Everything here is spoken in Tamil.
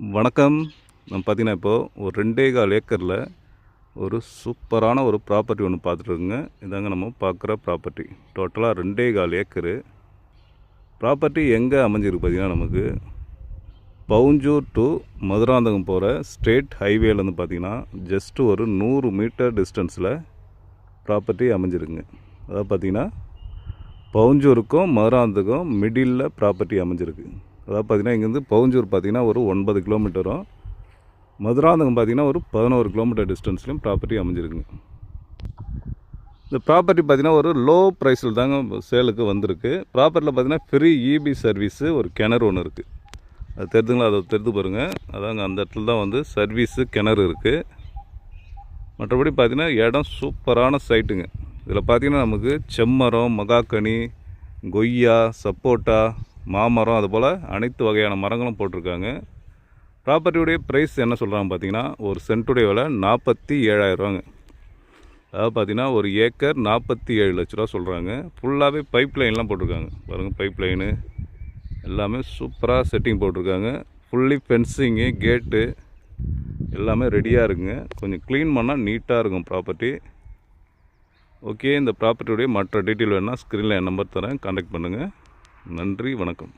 வணக்கம். நம்ம பார்த்தீங்கன்னா இப்போது ஒரு 2.25 ஏக்கரில் ஒரு சூப்பரான ஒரு ப்ராப்பர்ட்டி ஒன்று பார்த்துட்ருக்குங்க. இதாங்க நம்ம பார்க்குற ப்ராப்பர்ட்டி. டோட்டலாக 2.25 ஏக்கரு ப்ராப்பர்ட்டி எங்கே அமைஞ்சிருக்கு பார்த்திங்கன்னா, நமக்கு பவுஞ்சூர் டு மதுராந்தகம் போகிற ஸ்டேட் ஹைவேலேருந்து பார்த்திங்கன்னா ஜஸ்ட்டு ஒரு 100 மீட்டர் டிஸ்டன்ஸில் ப்ராப்பர்ட்டி அமைஞ்சிருக்குங்க. அதாவது பார்த்திங்கன்னா பவுஞ்சூருக்கும் மதுராந்தகம் மிடில் ப்ராப்பர்ட்டி அமைஞ்சிருக்கு. அதாவது பார்த்திங்கன்னா இங்கேருந்து பவுஞ்சூர் பார்த்திங்கன்னா ஒரு 9 கிலோமீட்டரும், மதுராந்தகம் பார்த்திங்கன்னா ஒரு 11 கிலோமீட்டர் டிஸ்டன்ஸ்லையும் ப்ராப்பர்ட்டி அமைஞ்சிருக்குங்க. இந்த ப்ராப்பர்ட்டி பார்த்திங்கன்னா ஒரு லோ ப்ரைஸில் தாங்க சேலுக்கு வந்திருக்கு. ப்ராப்பர்ட்டியில் பார்த்திங்கன்னா ஃப்ரீ இபி சர்வீஸு, ஒரு கிணறு ஒன்று இருக்குது. அது தெரிஞ்சுங்களா? அதை தெரிந்து பாருங்கள். அதாங்க அந்த இடத்துல தான் வந்து சர்வீஸு கிணறு இருக்குது. மற்றபடி பார்த்திங்கன்னா இடம் சூப்பரான சைட்டுங்க. இதில் பார்த்திங்கன்னா நமக்கு செம்மரம், மகாக்கனி, கொய்யா, சப்போட்டா, மாமரம், அதுபோல் அனைத்து வகையான மரங்களும் போட்டிருக்காங்க. ப்ராப்பர்ட்டியுடைய ப்ரைஸ் என்ன சொல்கிறாங்க பார்த்திங்கன்னா, ஒரு சென்ட்டுடைய விலை 47,000 ரூபாங்க. அதாவது பார்த்திங்கன்னா ஒரு ஏக்கர் 47 லட்ச ரூபா சொல்கிறாங்க. ஃபுல்லாகவே பைப் லைன்லாம் போட்டிருக்காங்க பாருங்கள். பைப் லைனு எல்லாமே சூப்பராக செட்டிங் போட்டிருக்காங்க. ஃபுல்லி ஃபென்சிங்கு, கேட்டு எல்லாமே ரெடியாக இருக்குங்க. கொஞ்சம் க்ளீன் பண்ணால் நீட்டாக இருக்கும் ப்ராப்பர்ட்டி. ஓகே, இந்த ப்ராப்பர்ட்டியுடைய மற்ற டீட்டெயில் வேணால் ஸ்க்ரீனில் என் நம்பர் தரேன், கான்டாக்ட் பண்ணுங்கள். நன்றி, வணக்கம்.